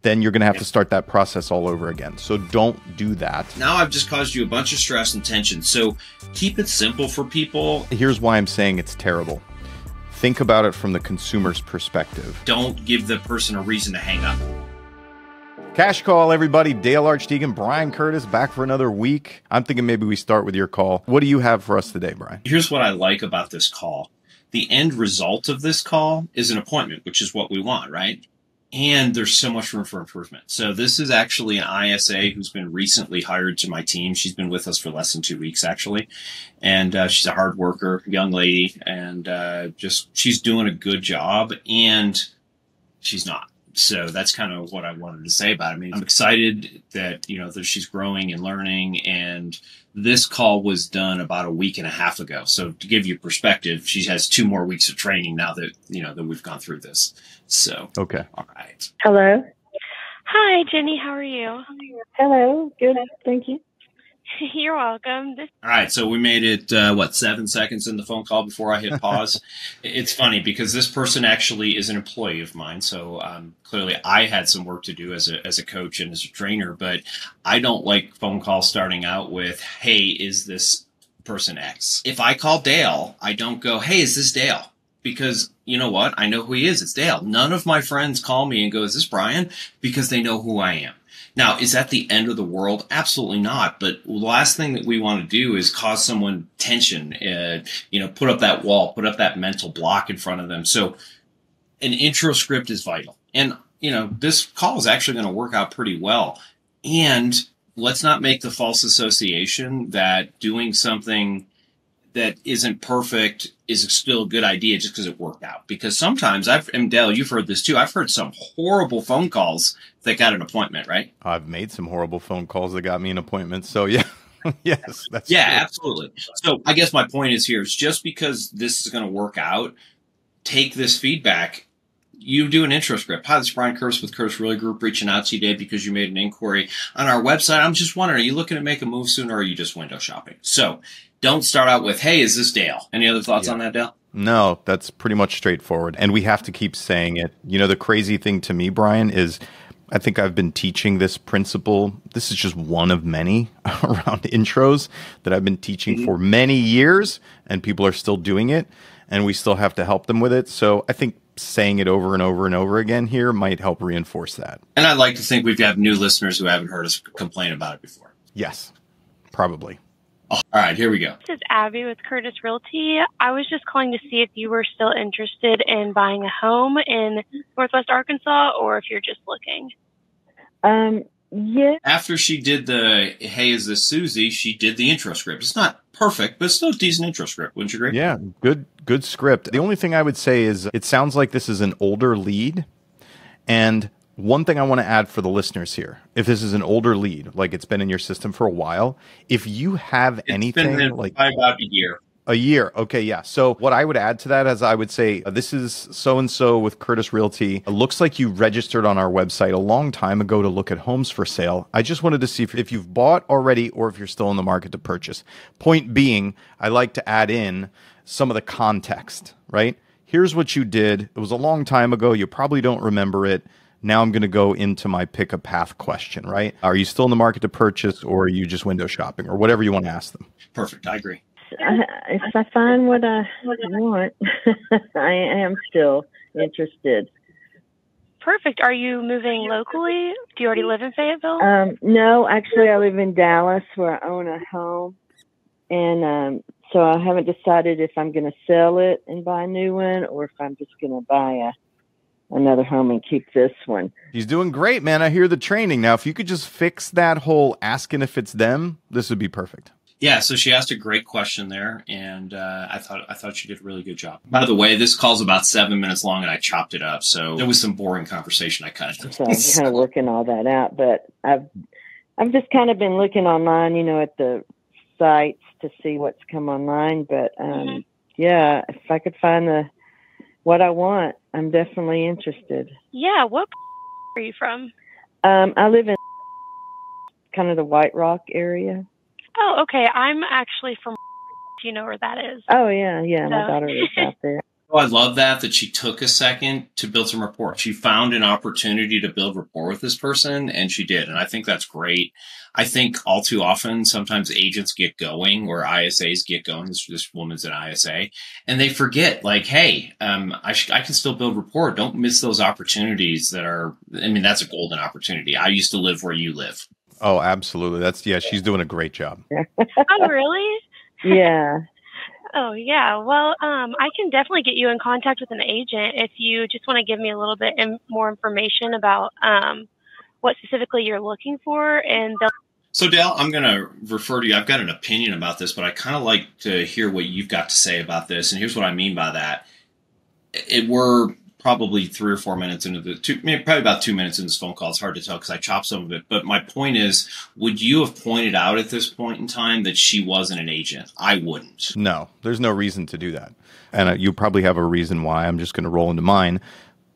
then you're going to have to start that process all over again. So don't do that. Now I've just caused you a bunch of stress and tension. So keep it simple for people. Here's why I'm saying it's terrible. Think about it from the consumer's perspective. Don't give the person a reason to hang up. Cash call, everybody. Dale Archdeacon, Brian Curtis, back for another week. I'm thinking maybe we start with your call. What do you have for us today, Brian? Here's what I like about this call. The end result of this call is an appointment, which is what we want, right? And there's so much room for improvement. So this is actually an ISA who's been recently hired to my team. She's been with us for less than 2 weeks, actually. And she's a hard worker, young lady, and she's doing a good job, and she's not. So that's kind of what I wanted to say about it. I mean, I'm excited that, that she's growing and learning, and this call was done about a week and a half ago. So to give you perspective, she has 2 more weeks of training now that, that we've gone through this. So, okay. All right. Hello. Hi, Jenny. How are you? Hello. Good. Thank you. You're welcome. All right. So we made it, 7 seconds in the phone call before I hit pause. It's funny because this person actually is an employee of mine. So clearly I had some work to do as a coach and as a trainer, but I don't like phone calls starting out with, hey, is this person X? If I call Dale, I don't go, hey, is this Dale? Because you know what? I know who he is. It's Dale. None of my friends call me and go, is this Brian? Because they know who I am. Now, is that the end of the world? Absolutely not. But the last thing that we want to do is cause someone tension, put up that wall, put up that mental block in front of them. So an intro script is vital. And, this call is actually going to work out pretty well. And let's not make the false association that doing something that isn't perfect is still a good idea just because it worked out. Because sometimes and Dale, you've heard this too. I've heard some horrible phone calls that got an appointment, right? I've made some horrible phone calls that got me an appointment. So yeah, yes, that's true. Absolutely. So I guess my point is here is just because this is going to work out, take this feedback. You do an intro script. Hi, this is Brian Curtis with Curtis Realty Group reaching out to you today because you made an inquiry on our website. I'm just wondering, are you looking to make a move soon or are you just window shopping? So don't start out with, hey, is this Dale? Any other thoughts on that, Dale? No, that's pretty much straightforward. And we have to keep saying it. The crazy thing to me, Brian, is I think I've been teaching this principle. This is just one of many around intros that I've been teaching for many years, and people are still doing it, and we still have to help them with it. So I think saying it over and over and over again here might help reinforce that. And I'd like to think we've got new listeners who haven't heard us complain about it before. Yes, probably. All right, here we go. This is Abby with Curtis Realty. I was just calling to see if you were still interested in buying a home in Northwest Arkansas or if you're just looking. Yeah. After she did the, hey, is this Susie? She did the intro script. It's not perfect, but it's still a decent intro script. Wouldn't you agree? Yeah, good script. The only thing I would say is it sounds like this is an older lead. And one thing I want to add for the listeners here, if this is an older lead, like it's been in your system for a while, if you have anything like about a year. A year. Okay, yeah. So what I would add to that is I would say, this is so-and-so with Curtis Realty. It looks like you registered on our website a long time ago to look at homes for sale. I just wanted to see if you've bought already or if you're still in the market to purchase. Point being, I like to add in some of the context, right? Here's what you did. It was a long time ago. You probably don't remember it. Now I'm going to go into my pick a path question, right? Are you still in the market to purchase or are you just window shopping or whatever you want to ask them? Perfect. I agree. If I find what I want, I am still interested. Perfect. Are you moving locally? Do you already live in Fayetteville? No, actually, I live in Dallas where I own a home. And so I haven't decided if I'm going to sell it and buy a new one or if I'm just going to buy another home and keep this one. He's doing great, man. I hear the training. Now, if you could just fix that whole asking if it's them, this would be perfect. Yeah, so she asked a great question there, and I thought she did a really good job. By the way, this call's about 7 minutes long, and I chopped it up, so there was some boring conversation I cut. So I'm kind of working all that out, but I've just kind of been looking online, at the sites to see what's come online. But yeah, if I could find what I want, I'm definitely interested. Yeah, what are you from? I live in kind of the White Rock area. Oh, okay. I'm actually from. Do you know where that is? Oh, yeah. My daughter lives out there. Oh, I love that she took a second to build some rapport. She found an opportunity to build rapport with this person, and she did. And I think that's great. I think all too often, sometimes agents get going or ISAs get going. This woman's an ISA, and they forget, like, hey, I can still build rapport. Don't miss those opportunities that are, I mean, that's a golden opportunity. I used to live where you live. Oh, absolutely. She's doing a great job. Oh, really? Yeah. Oh, yeah. Well, I can definitely get you in contact with an agent if you just want to give me a little bit more information about what specifically you're looking for. And so, Dale, I'm going to refer to you. I've got an opinion about this, but I kind of like to hear what you've got to say about this. And here's what I mean by that. We're probably 3 or 4 minutes into probably about 2 minutes in this phone call. It's hard to tell because I chopped some of it. But my point is, would you have pointed out at this point in time that she wasn't an agent? I wouldn't. No, there's no reason to do that. And you probably have a reason why. I'm just going to roll into mine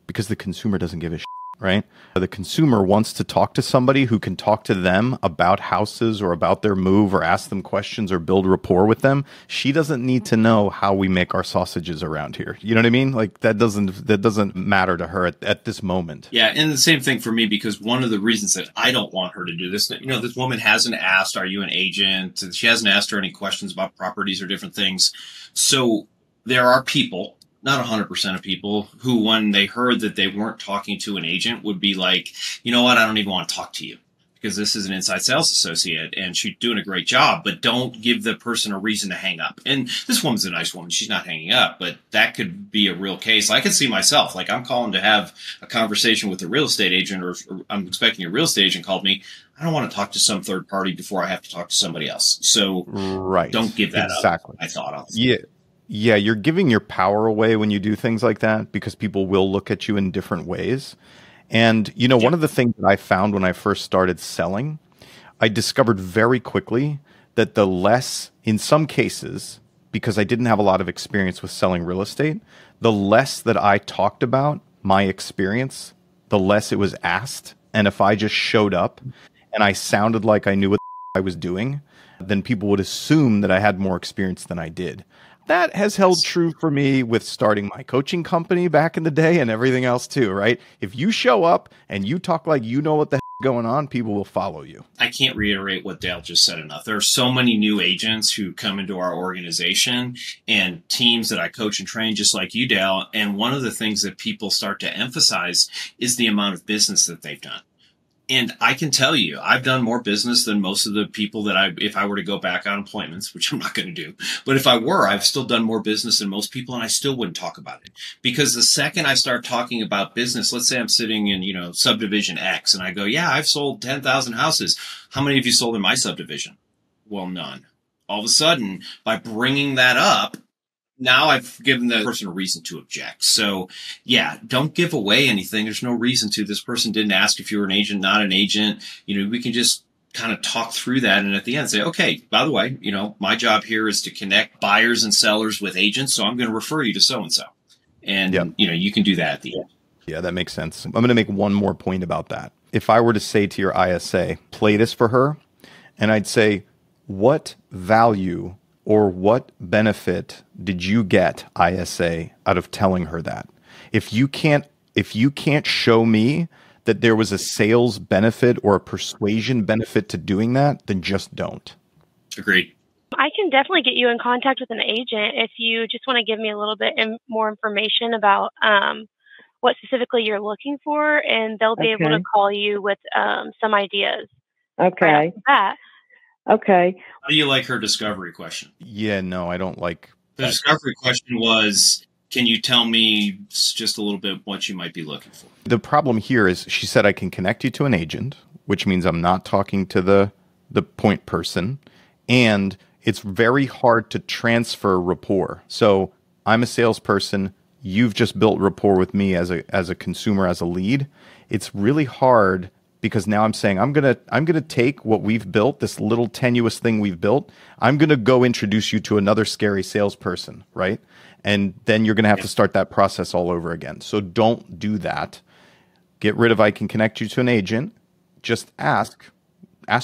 because the consumer doesn't give a shit, right? The consumer wants to talk to somebody who can talk to them about houses or about their move or ask them questions or build rapport with them. She doesn't need to know how we make our sausages around here. You know what I mean? Like that doesn't matter to her at this moment. Yeah. And the same thing for me, because one of the reasons that I don't want her to do this, this woman hasn't asked, are you an agent? She hasn't asked her any questions about properties or different things. So there are people, not 100% of people, who when they heard that they weren't talking to an agent would be like, you know what, I don't even want to talk to you because this is an inside sales associate and she's doing a great job, but don't give the person a reason to hang up. And this woman's a nice woman. She's not hanging up, but that could be a real case. I can see myself, like I'm calling to have a conversation with a real estate agent or I'm expecting a real estate agent called me. I don't want to talk to some third party before I have to talk to somebody else. So don't give that up. I thought of. Yeah, you're giving your power away when you do things like that because people will look at you in different ways. And, one of the things that I found when I first started selling, I discovered very quickly that the less, in some cases, because I didn't have a lot of experience with selling real estate, the less that I talked about my experience, the less it was asked. And if I just showed up and I sounded like I knew what I was doing, then people would assume that I had more experience than I did. That has held true for me with starting my coaching company back in the day and everything else too, right? If you show up and you talk like you know what the heck is going on, people will follow you. I can't reiterate what Dale just said enough. There are so many new agents who come into our organization and teams that I coach and train just like you, Dale. And one of the things that people start to emphasize is the amount of business that they've done. And I can tell you, I've done more business than most of the people that if I were to go back on appointments, which I'm not going to do, but if I were, I've still done more business than most people and I still wouldn't talk about it. Because the second I start talking about business, let's say I'm sitting in, subdivision X and I go, yeah, I've sold 10,000 houses. How many have you sold in my subdivision? Well, none. All of a sudden, by bringing that up, now I've given the person a reason to object. So yeah, don't give away anything. There's no reason to. This person didn't ask if you were an agent, not an agent. We can just kind of talk through that. And at the end say, okay, by the way, my job here is to connect buyers and sellers with agents. So I'm going to refer you to so-and-so. And, you can do that at the end. Yeah, that makes sense. I'm going to make one more point about that. If I were to say to your ISA, play this for her, and I'd say, what value or what benefit did you get, ISA, out of telling her that? If you can't show me that there was a sales benefit or a persuasion benefit to doing that, then just don't. Agreed. I can definitely get you in contact with an agent if you just want to give me a little bit more information about what specifically you're looking for, and they'll be able to call you with some ideas. Okay. Right off the bat. Okay. How do you like her discovery question? Yeah, no, I don't like the discovery question was, can you tell me just a little bit what you might be looking for? The problem here is she said I can connect you to an agent, which means I'm not talking to the point person, and it's very hard to transfer rapport. So I'm a salesperson. You've just built rapport with me as a consumer, as a lead. It's really hard because now I'm saying I'm gonna take what we've built, this little tenuous thing we've built. I'm gonna go introduce you to another scary salesperson, right? And then you're gonna have to start that process all over again. So don't do that. Get rid of I can connect you to an agent. Just ask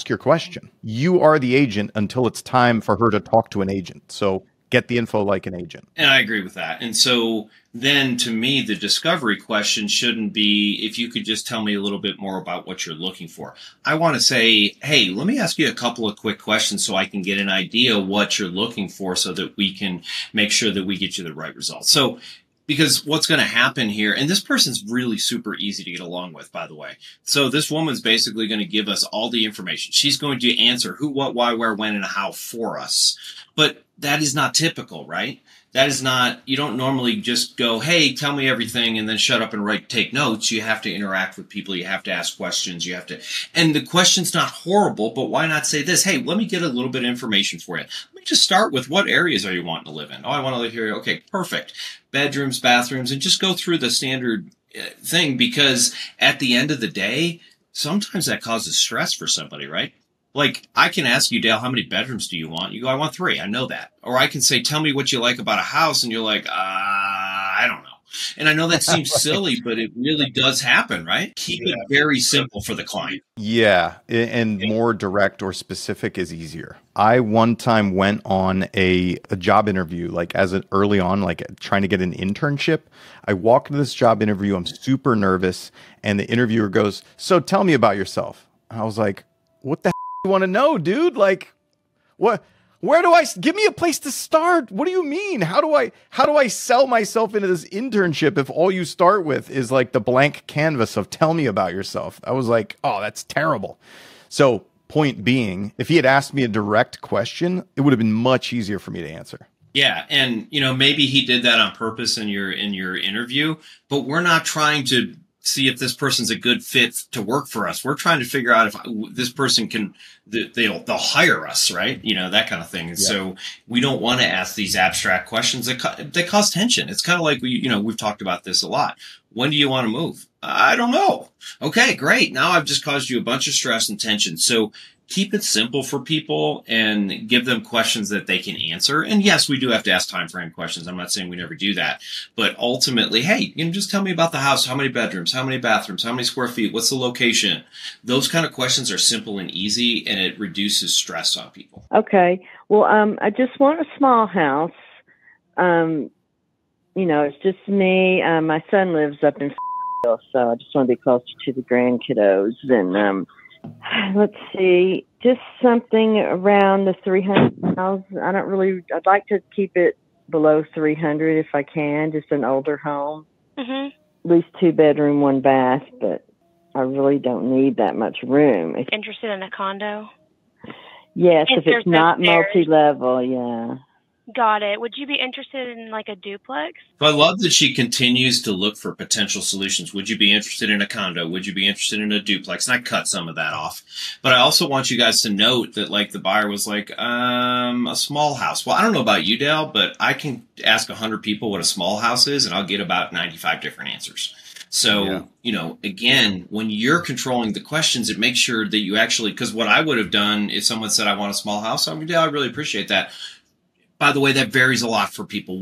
your question. You are the agent until it's time for her to talk to an agent. So get the info like an agent. And I agree with that. And so then to me, the discovery question shouldn't be if you could just tell me a little bit more about what you're looking for. I want to say, hey, let me ask you a couple of quick questions so I can get an idea what you're looking for so that we can make sure that we get you the right results. So because what's going to happen here, and this person's really super easy to get along with, by the way. So this woman's basically going to give us all the information. She's going to answer who, what, why, where, when, and how for us. But that is not typical, right? That is not, you don't normally just go, hey, tell me everything and then shut up and take notes. You have to interact with people. You have to ask questions. You have to, and the question's not horrible, but why not say this? Hey, let me get a little bit of information for you. Let me just start with what areas are you wanting to live in? Oh, I want to live here. Okay, perfect. Bedrooms, bathrooms, and just go through the standard thing, because at the end of the day, sometimes that causes stress for somebody, right? Like, I can ask you, Dale, how many bedrooms do you want? You go, I want 3. I know that. Or I can say, tell me what you like about a house. And you're like, I don't know. And I know that seems silly, but it really does happen, right? Keep it very simple for the client. Yeah. And more direct or specific is easier. I one time went on a job interview, like early on, like trying to get an internship. I walk into this job interview. I'm super nervous. And the interviewer goes, so tell me about yourself. I was like, what the you want to know, dude? Like, what? Where do I give me a place to start? What do you mean? How do I sell myself into this internship if all you start with is like the blank canvas of tell me about yourself? I was like, oh, that's terrible. So point being, if he had asked me a direct question, it would have been much easier for me to answer. Yeah, and maybe he did that on purpose in your interview, but we're not trying to see if this person's a good fit to work for us. We're trying to figure out if this person can, they'll hire us, right? That kind of thing. And so we don't want to ask these abstract questions that cause tension. It's kind of like we've talked about this a lot. When do you want to move? I don't know. Okay, great. Now I've just caused you a bunch of stress and tension. So keep it simple for people and give them questions that they can answer. And yes, we do have to ask time frame questions. I'm not saying we never do that, but ultimately, hey, just tell me about the house. How many bedrooms, how many bathrooms, how many square feet, what's the location? Those kind of questions are simple and easy, and it reduces stress on people. Okay. Well, I just want a small house. It's just me. My son lives up in so I just want to be closer to the grandkiddos. And let's see, just something around the 300,000. I'd like to keep it below 300 if I can, just an older home. Mm-hmm. At least 2 bedroom, 1 bath, but I really don't need that much room. Interested in a condo? Yes, if it's not multi-level, yeah. Got it. Would you be interested in like a duplex? So I love that she continues to look for potential solutions. Would you be interested in a condo? Would you be interested in a duplex? And I cut some of that off. But I also want you guys to note that like the buyer was like, a small house. Well, I don't know about you, Dale, but I can ask 100 people what a small house is and I'll get about 95 different answers. So, again, when you're controlling the questions, it makes sure that you actually, because what I would have done if someone said, I want a small house, I really appreciate that. By the way, that varies a lot for people.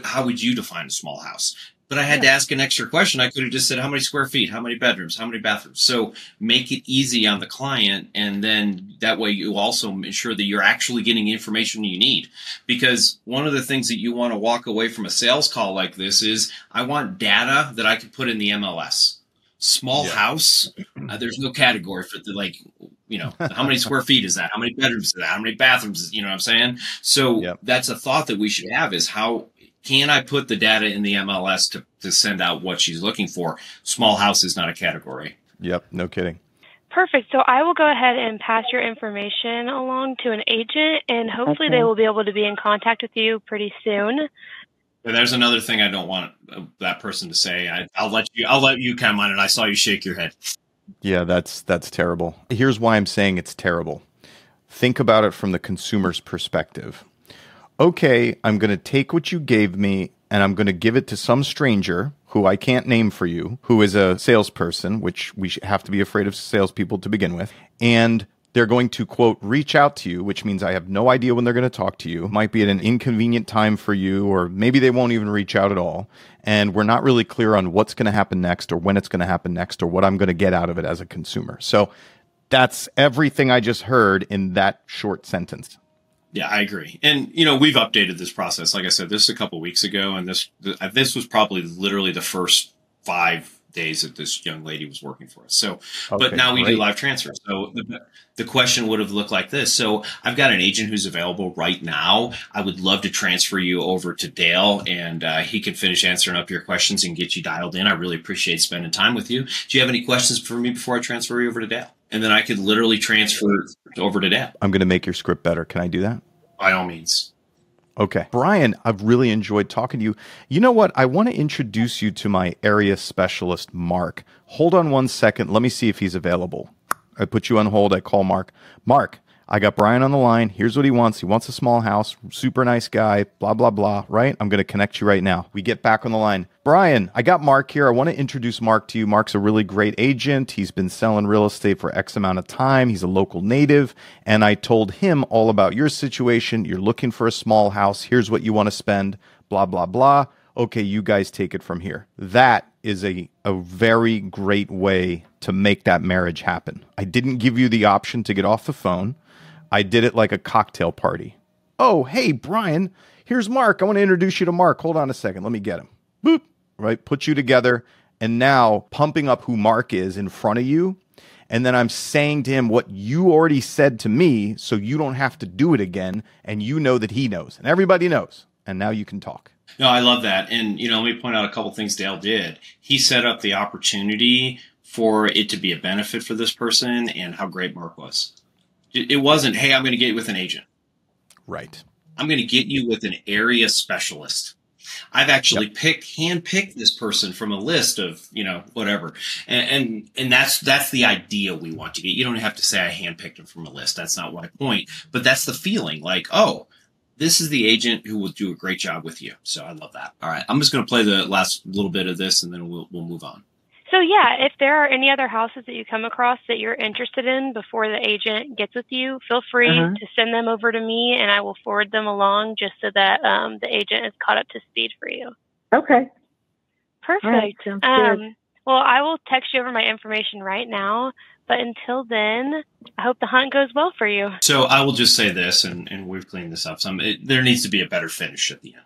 How would you define a small house? But I had to ask an extra question. I could have just said, how many square feet, how many bedrooms, how many bathrooms? So make it easy on the client. And then that way you also ensure that you're actually getting information you need. Because one of the things that you want to walk away from a sales call like this is, I want data that I can put in the MLS. Small house, there's no category for how many square feet is that? How many bedrooms is that? How many bathrooms? You know what I'm saying? So that's a thought that we should have is how can I put the data in the MLS to send out what she's looking for? Small house is not a category. Yep. No kidding. Perfect. So I will go ahead and pass your information along to an agent, and hopefully they will be able to be in contact with you pretty soon. And there's another thing I don't want that person to say. I'll let you comment on it. I saw you shake your head. Yeah, that's terrible. Here's why I'm saying it's terrible. Think about it from the consumer's perspective. Okay, I'm going to take what you gave me and I'm going to give it to some stranger who I can't name for you, who is a salesperson, which we have to be afraid of salespeople to begin with. And they're going to, quote, reach out to you, which means I have no idea when they're going to talk to you. Might be at an inconvenient time for you, or maybe they won't even reach out at all. And we're not really clear on what's going to happen next or when it's going to happen next or what I'm going to get out of it as a consumer. So that's everything I just heard in that short sentence. Yeah, I agree. And, we've updated this process. Like I said, this is a couple of weeks ago, and this was probably literally the first 5 days that this young lady was working for us. So, but now we do live transfer. So the question would have looked like this. So I've got an agent who's available right now. I would love to transfer you over to Dale, and he can finish answering up your questions and get you dialed in. I really appreciate spending time with you. Do you have any questions for me before I transfer you over to Dale? And then I could literally transfer over to Dale. I'm going to make your script better. Can I do that? By all means. Okay. Brian, I've really enjoyed talking to you. You know what? I want to introduce you to my area specialist, Mark. Hold on 1 second. Let me see if he's available. I put you on hold. I call Mark. Mark, I got Brian on the line. Here's what he wants. He wants a small house, super nice guy, blah, blah, blah, right? I'm going to connect you right now. We get back on the line. Brian, I got Mark here. I want to introduce Mark to you. Mark's a really great agent. He's been selling real estate for X amount of time. He's a local native. And I told him all about your situation. You're looking for a small house. Here's what you want to spend, blah, blah, blah. Okay, you guys take it from here. That is a very great way to make that marriage happen. I didn't give you the option to get off the phone. I did it like a cocktail party. Oh, hey, Brian, here's Mark. I want to introduce you to Mark. Hold on a second. Let me get him. Boop. Right? Put you together. And now pumping up who Mark is in front of you. And then I'm saying to him what you already said to me so you don't have to do it again. And you know that he knows. And everybody knows. And now you can talk. No, I love that. And, let me point out a couple things Dale did. He set up the opportunity for it to be a benefit for this person and how great Mark was. It wasn't, hey, I'm going to get you with an agent. Right. I'm going to get you with an area specialist. I've actually handpicked this person from a list of, whatever. And that's the idea we want to get. You don't have to say I handpicked him from a list. That's not my point. But that's the feeling like, oh, this is the agent who will do a great job with you. So I love that. All right. I'm just going to play the last little bit of this and then we'll move on. So yeah, if there are any other houses that you come across that you're interested in before the agent gets with you, feel free to send them over to me and I will forward them along just so that the agent is caught up to speed for you. Okay. Perfect. Right, sounds good. Well, I will text you over my information right now. But until then, I hope the hunt goes well for you. So I will just say this, and we've cleaned this up some. There needs to be a better finish at the end.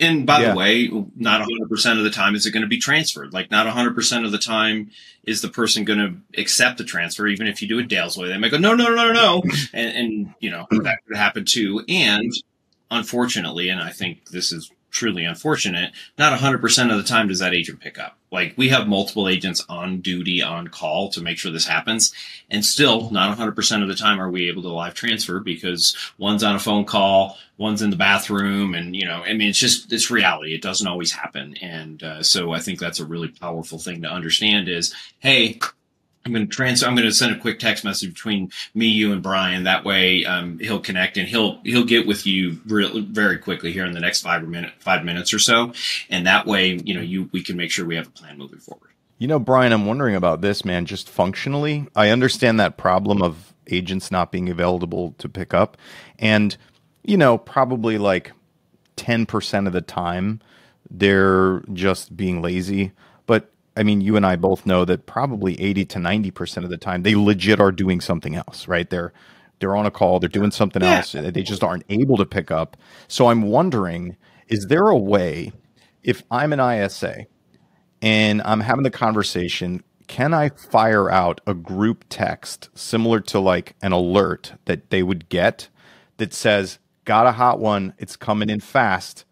And by the way, not 100% of the time is it going to be transferred. Like, not 100% of the time is the person going to accept the transfer, even if you do it Dale's way. They might go, no. And that could happen too. And unfortunately, and I think this is truly unfortunate, not 100% of the time does that agent pick up. Like, we have multiple agents on duty, on call to make sure this happens. And still, not 100% of the time are we able to live transfer because one's on a phone call, one's in the bathroom. And, it's reality. It doesn't always happen. And so I think that's a really powerful thing to understand is, hey, I'm going to send a quick text message between me, you, and Brian. That way, he'll connect and he'll get with you very quickly here in the next 5 minutes or so. And that way, we can make sure we have a plan moving forward. Brian, I'm wondering about this, man. Just functionally, I understand that problem of agents not being available to pick up, and probably like 10% of the time they're just being lazy, but. I mean, you and I both know that probably 80 to 90% of the time they legit are doing something else, right? They're on a call, they're doing something else. They just aren't able to pick up. So I'm wondering, is there a way, if I'm an ISA and I'm having the conversation, can I fire out a group text similar to like an alert that they would get that says, got a hot one, it's coming in fast.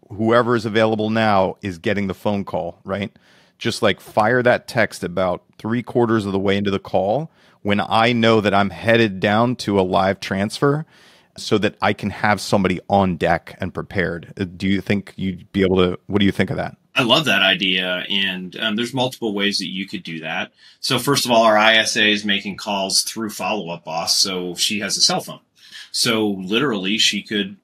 Whoever is available now is getting the phone call, right? Just like fire that text about 3/4 of the way into the call when I know that I'm headed down to a live transfer so that I can have somebody on deck and prepared. Do you think you'd be able to, what do you think of that? I love that idea. And there's multiple ways that you could do that. So first of all, our ISA is making calls through Follow-Up Boss. So she has a cell phone. So literally she could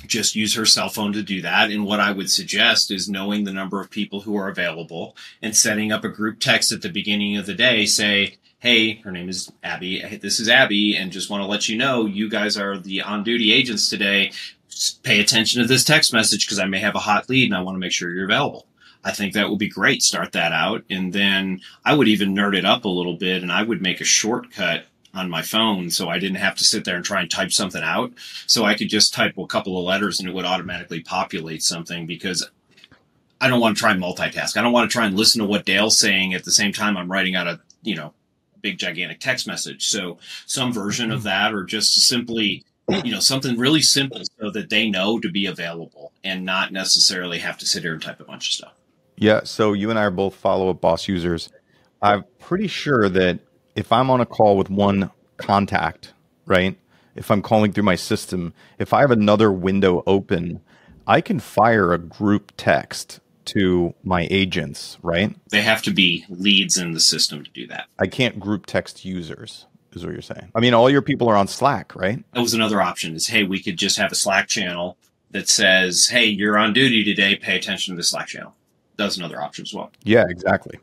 just use her cell phone to do that. And what I would suggest is knowing the number of people who are available and setting up a group text at the beginning of the day. Say, hey, her name is Abby. Hey, this is Abby. And just want to let you know, you guys are the on-duty agents today. Just pay attention to this text message because I may have a hot lead and I want to make sure you're available. I think that would be great. Start that out. And then I would even nerd it up a little bit and I would make a shortcut on my phone, so I didn't have to sit there and try and type something out. So I could just type a couple of letters and it would automatically populate something, because I don't want to try and multitask. I don't want to try and listen to what Dale's saying at the same time I'm writing out a, big gigantic text message. So some version of that, or just simply, something really simple so that they know to be available and not necessarily have to sit here and type a bunch of stuff. Yeah. So you and I are both follow-up boss users. I'm pretty sure that if I'm on a call with one contact, right? If I'm calling through my system, if I have another window open, I can fire a group text to my agents, right? They have to be leads in the system to do that. I can't group text users, is what you're saying. I mean, all your people are on Slack, right? That was another option, is, hey, we could just have a Slack channel that says, hey, you're on duty today, pay attention to the Slack channel. That's another option as well. Yeah, exactly.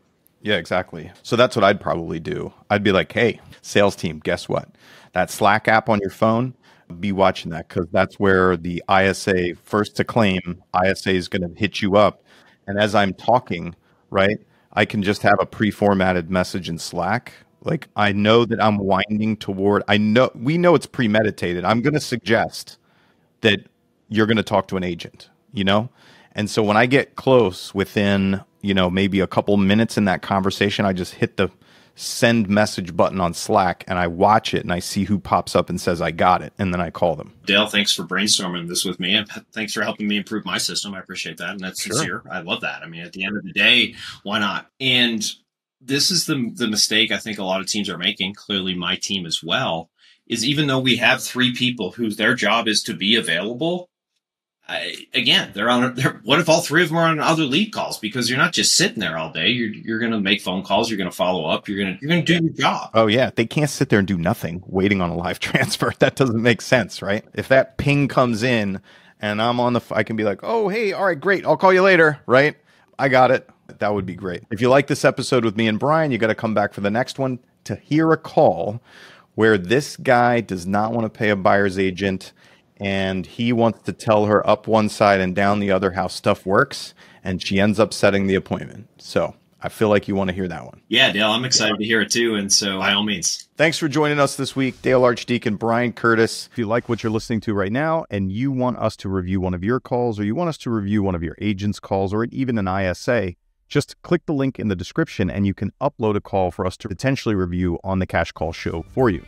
So that's what I'd probably do. I'd be like, hey, sales team, guess what? That Slack app on your phone, be watching that, because that's where the ISA, first to claim, ISA is going to hit you up. And as I'm talking, right, I can just have a pre-formatted message in Slack. Like, I know that I'm winding toward, we know it's premeditated. I'm going to suggest that you're going to talk to an agent, And so when I get close within, maybe a couple minutes in that conversation, I just hit the send message button on Slack and I watch it and I see who pops up and says, I got it. And then I call them. Dale, thanks for brainstorming this with me. And thanks for helping me improve my system. I appreciate that. And that's sincere. I love that. I mean, at the end of the day, why not? And this is the mistake I think a lot of teams are making, clearly my team as well, is even though we have 3 people whose their job is to be available, what if all 3 of them are on other lead calls? Because you're not just sitting there all day. You're going to make phone calls. You're going to follow up. You're going to do your job. Oh yeah. They can't sit there and do nothing waiting on a live transfer. That doesn't make sense, right? If that ping comes in and I'm on I can be like, oh, hey, all right, great. I'll call you later. Right. I got it. That would be great. If you like this episode with me and Brian, you got to come back for the next one to hear a call where this guy does not want to pay a buyer's agent. And he wants to tell her up one side and down the other how stuff works. And she ends up setting the appointment. So I feel like you want to hear that one. Yeah, Dale, I'm excited to hear it too. And so by all means. Thanks for joining us this week, Dale Archdeacon, Brian Curtis. If you like what you're listening to right now and you want us to review one of your calls, or you want us to review one of your agents' calls, or even an ISA, just click the link in the description and you can upload a call for us to potentially review on the Cash Call Show for you.